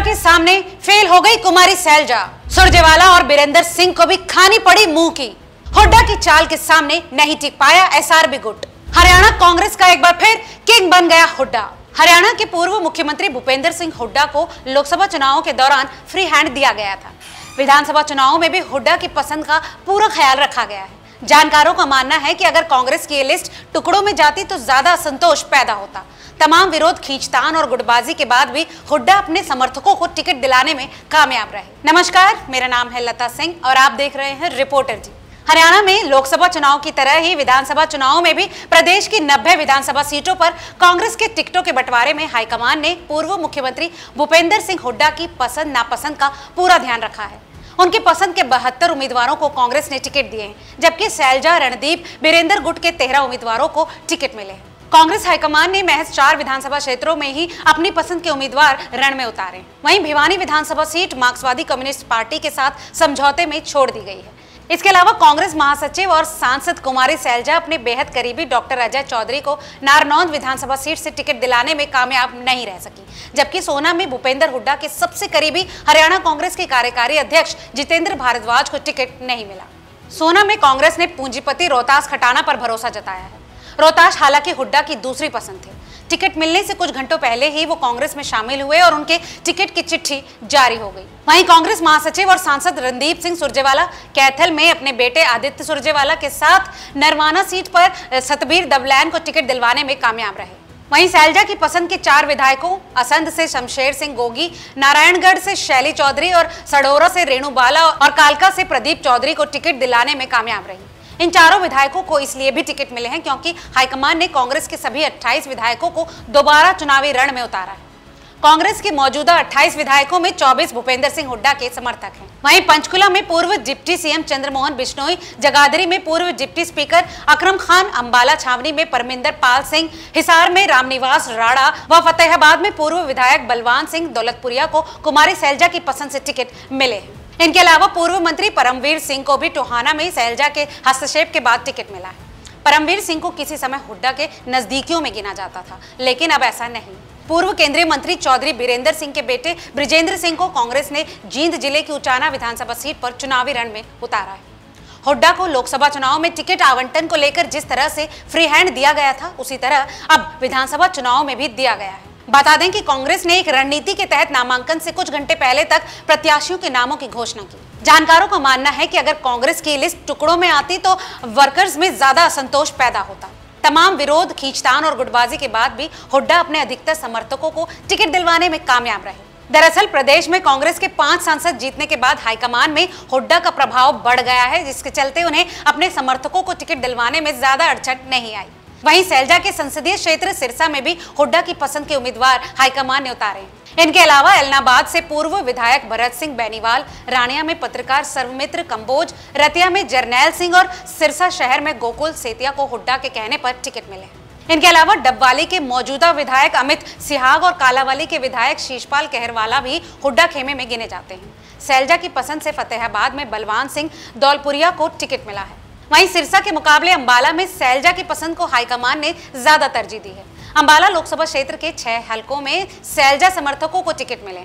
के सामने फेल हो गई कुमारी सैलजा। सुरजेवाला और बीरेंद्र सिंह को भी खानी पड़ी मुंह की। हुड्डा की चाल के सामने नहीं टिक पाया एसआरबी गुट। हरियाणा कांग्रेस का एक बार फिर किंग बन गया हुड्डा। हरियाणा के पूर्व मुख्यमंत्री भूपेंद्र सिंह हुड्डा को लोकसभा चुनावों के दौरान फ्री हैंड दिया गया था। विधानसभा चुनावों में भी हुड्डा की पसंद का पूरा ख्याल रखा गया है। जानकारों का मानना है कि अगर कांग्रेस की ये लिस्ट टुकड़ों में जाती तो ज्यादा असंतोष पैदा होता। तमाम विरोध, खींचतान और गुटबाजी के बाद भी हुड्डा अपने समर्थकों को टिकट दिलाने में कामयाब रहे। नमस्कार, मेरा नाम है लता सिंह और आप देख रहे हैं रिपोर्टर जी। हरियाणा में लोकसभा चुनाव की तरह ही विधानसभा चुनाव में भी प्रदेश की 90 विधानसभा सीटों पर कांग्रेस के टिकटों के बंटवारे में हाईकमान ने पूर्व मुख्यमंत्री भूपेंद्र सिंह हुड्डा की पसंद नापसंद का पूरा ध्यान रखा है। उनकी पसंद के 72 उम्मीदवारों को कांग्रेस ने टिकट दिए हैं, जबकि सैलजा, रणदीप, बीरेंद्र गुट के 13 उम्मीदवारों को टिकट मिले हैं। कांग्रेस हाईकमान ने महज 4 विधानसभा क्षेत्रों में ही अपनी पसंद के उम्मीदवार रण में उतारे। वहीं भिवानी विधानसभा सीट मार्क्सवादी कम्युनिस्ट पार्टी के साथ समझौते में छोड़ दी गई है। इसके अलावा कांग्रेस महासचिव और सांसद कुमारी सैलजा अपने बेहद करीबी डॉक्टर अजय चौधरी को नारनौंद विधानसभा सीट से टिकट दिलाने में कामयाब नहीं रह सकी, जबकि सोना में भूपेंद्र हुड्डा के सबसे करीबी हरियाणा कांग्रेस के कार्यकारी अध्यक्ष जितेंद्र भारद्वाज को टिकट नहीं मिला। सोना में कांग्रेस ने पूंजीपति रोहतास खटाना पर भरोसा जताया है। रोहतास हालांकि हुड्डा की दूसरी पसंद थे। टिकट मिलने से कुछ घंटों पहले ही वो कांग्रेस में शामिल हुए और उनके टिकट की चिट्ठी जारी हो गई। वहीं कांग्रेस महासचिव और सांसद रणदीप सिंह सुरजेवाला कैथल में अपने बेटे आदित्य सुरजेवाला के साथ नरवाना सीट पर सतबीर दबलैन को टिकट दिलवाने में कामयाब रहे। वहीं सैलजा की पसंद के 4 विधायकों असंध से शमशेर सिंह गोगी, नारायणगढ़ से शैली चौधरी और सडोरा से रेणु बाला और कालका से प्रदीप चौधरी को टिकट दिलाने में कामयाब रही। इन चारों विधायकों को इसलिए भी टिकट मिले हैं क्योंकि हाईकमान ने कांग्रेस के सभी 28 विधायकों को दोबारा चुनावी रण में उतारा है। कांग्रेस के मौजूदा 28 विधायकों में 24 भूपेंद्र सिंह हुड्डा के समर्थक हैं। वहीं पंचकुला में पूर्व डिप्टी सीएम चंद्रमोहन बिश्नोई, जगाधरी में पूर्व डिप्टी स्पीकर अकरम खान, अंबाला छावनी में परमिंदर पाल सिंह, हिसार में रामनिवास राणा व फतेहाबाद में पूर्व विधायक बलवान सिंह दौलतपुरिया को कुमारी सैलजा की पसंद से टिकट मिले हैं। इनके अलावा पूर्व मंत्री परमवीर सिंह को भी टोहाना में सैलजा के हस्तक्षेप के बाद टिकट मिला है। परमवीर सिंह को किसी समय हुड्डा के नजदीकियों में गिना जाता था, लेकिन अब ऐसा नहीं। पूर्व केंद्रीय मंत्री चौधरी बीरेंद्र सिंह के बेटे ब्रिजेंद्र सिंह को कांग्रेस ने जींद जिले की उचाना विधानसभा सीट पर चुनावी रण में उतारा है। हुड्डा को लोकसभा चुनाव में टिकट आवंटन को लेकर जिस तरह से फ्री हैंड दिया गया था, उसी तरह अब विधानसभा चुनाव में भी दिया गया है। बता दें कि कांग्रेस ने एक रणनीति के तहत नामांकन से कुछ घंटे पहले तक प्रत्याशियों के नामों की घोषणा की। जानकारों का मानना है कि अगर कांग्रेस की लिस्ट टुकड़ों में आती तो वर्कर्स में ज्यादा असंतोष पैदा होता। तमाम विरोध, खींचतान और गुटबाजी के बाद भी हुड्डा अपने अधिकतर समर्थकों को टिकट दिलवाने में कामयाब रहे। दरअसल प्रदेश में कांग्रेस के 5 सांसद जीतने के बाद हाईकमान में हुड्डा का प्रभाव बढ़ गया है, जिसके चलते उन्हें अपने समर्थकों को टिकट दिलवाने में ज्यादा अड़चन नहीं आई। वहीं सैलजा के संसदीय क्षेत्र सिरसा में भी हुड्डा की पसंद के उम्मीदवार हाईकमान ने उतारे। इनके अलावा एलनाबाद से पूर्व विधायक भरत सिंह बेनीवाल, रानिया में पत्रकार सर्वमित्र कंबोज, रतिया में जरनैल सिंह और सिरसा शहर में गोकुल सेतिया को हुड्डा के कहने पर टिकट मिले। इनके अलावा डबवाली के मौजूदा विधायक अमित सिहाग और कालावाली के विधायक शीशपाल कहरवाला भी हुड्डा खेमे में गिने जाते हैं। सैलजा की पसंद से फतेहाबाद में बलवान सिंह दौलपुरिया को टिकट मिला है। वहीं सिरसा के मुकाबले अंबाला में सैलजा की पसंद को हाईकमान ने ज्यादा तरजीह दी है। अंबाला लोकसभा क्षेत्र के 6 हलकों में सैलजा समर्थकों को टिकट मिले।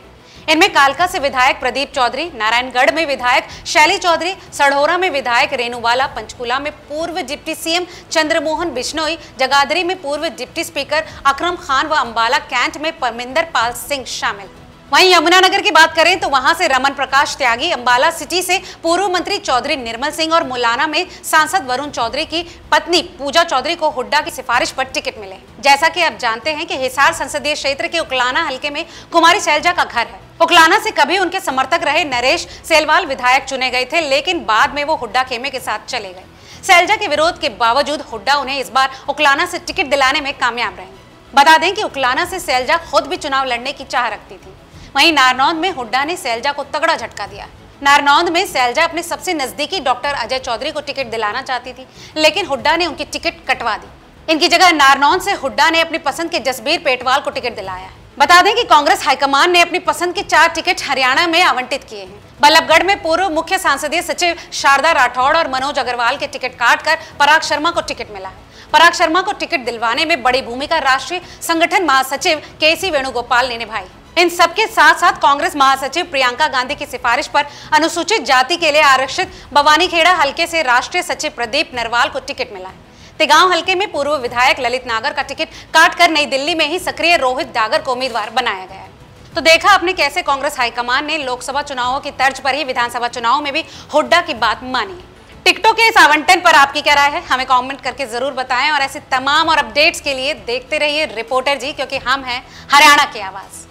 इनमें कालका से विधायक प्रदीप चौधरी, नारायणगढ़ में विधायक शैली चौधरी, सढौरा में विधायक रेणुवाला, पंचकुला में पूर्व डिप्टी सीएम चंद्रमोहन बिश्नोई, जगाधरी में पूर्व डिप्टी स्पीकर अकरम खान व अंबाला कैंट में परमिंदर पाल सिंह शामिल। वहीं यमुनानगर की बात करें तो वहां से रमन प्रकाश त्यागी, अंबाला सिटी से पूर्व मंत्री चौधरी निर्मल सिंह और मुलाना में सांसद वरुण चौधरी की पत्नी पूजा चौधरी को हुड्डा की सिफारिश पर टिकट मिले। जैसा कि आप जानते हैं कि हिसार संसदीय क्षेत्र के उकलाना हलके में कुमारी सैलजा का घर है। उकलाना से कभी उनके समर्थक रहे नरेश सेलवाल विधायक चुने गए थे, लेकिन बाद में वो हुड्डा खेमे के साथ चले गए। सैलजा के विरोध के बावजूद हुड्डा उन्हें इस बार उकलाना से टिकट दिलाने में कामयाब रहे। बता दें कि उकलाना से सैलजा खुद भी चुनाव लड़ने की चाह रखती थी। वहीं नारनौंद में हुड्डा ने सैलजा को तगड़ा झटका दिया। नारनौंद में सैलजा अपने सबसे नजदीकी डॉक्टर अजय चौधरी को टिकट दिलाना चाहती थी, लेकिन हुड्डा ने उनकी टिकट कटवा दी। इनकी जगह नारनौंद से हुड्डा ने अपनी पसंद के जसबीर पेटवाल को टिकट दिलाया। बता दें कि कांग्रेस हाईकमान ने अपनी पसंद के 4 टिकट हरियाणा में आवंटित किए हैं। बल्लभगढ़ में पूर्व मुख्य संसदीय सचिव शारदा राठौड़ और मनोज अग्रवाल के टिकट काटकर पराग शर्मा को टिकट मिला है। पराग शर्मा को टिकट दिलवाने में बड़ी भूमिका राष्ट्रीय संगठन महासचिव केसी वेणुगोपाल ने निभाई। इन सबके साथ साथ कांग्रेस महासचिव प्रियंका गांधी की सिफारिश पर अनुसूचित जाति के लिए आरक्षित बवानीखेड़ा हलके से राष्ट्रीय सचिव प्रदीप नरवाल को टिकट मिला है। तिगांव हलके में पूर्व विधायक ललित नागर का टिकट काटकर नई दिल्ली में ही सक्रिय रोहित डागर को उम्मीदवार बनाया गया है। तो देखा आपने कैसे कांग्रेस हाईकमान ने लोकसभा चुनावों की तर्ज पर ही विधानसभा चुनाव में भी हुड्डा की बात मानी। टिकटों के इस आवंटन पर आपकी क्या राय है, हमें कमेंट करके जरूर बताएं और ऐसे तमाम और अपडेट्स के लिए देखते रहिए रिपोर्टर जी, क्योंकि हम हैं हरियाणा की आवाज।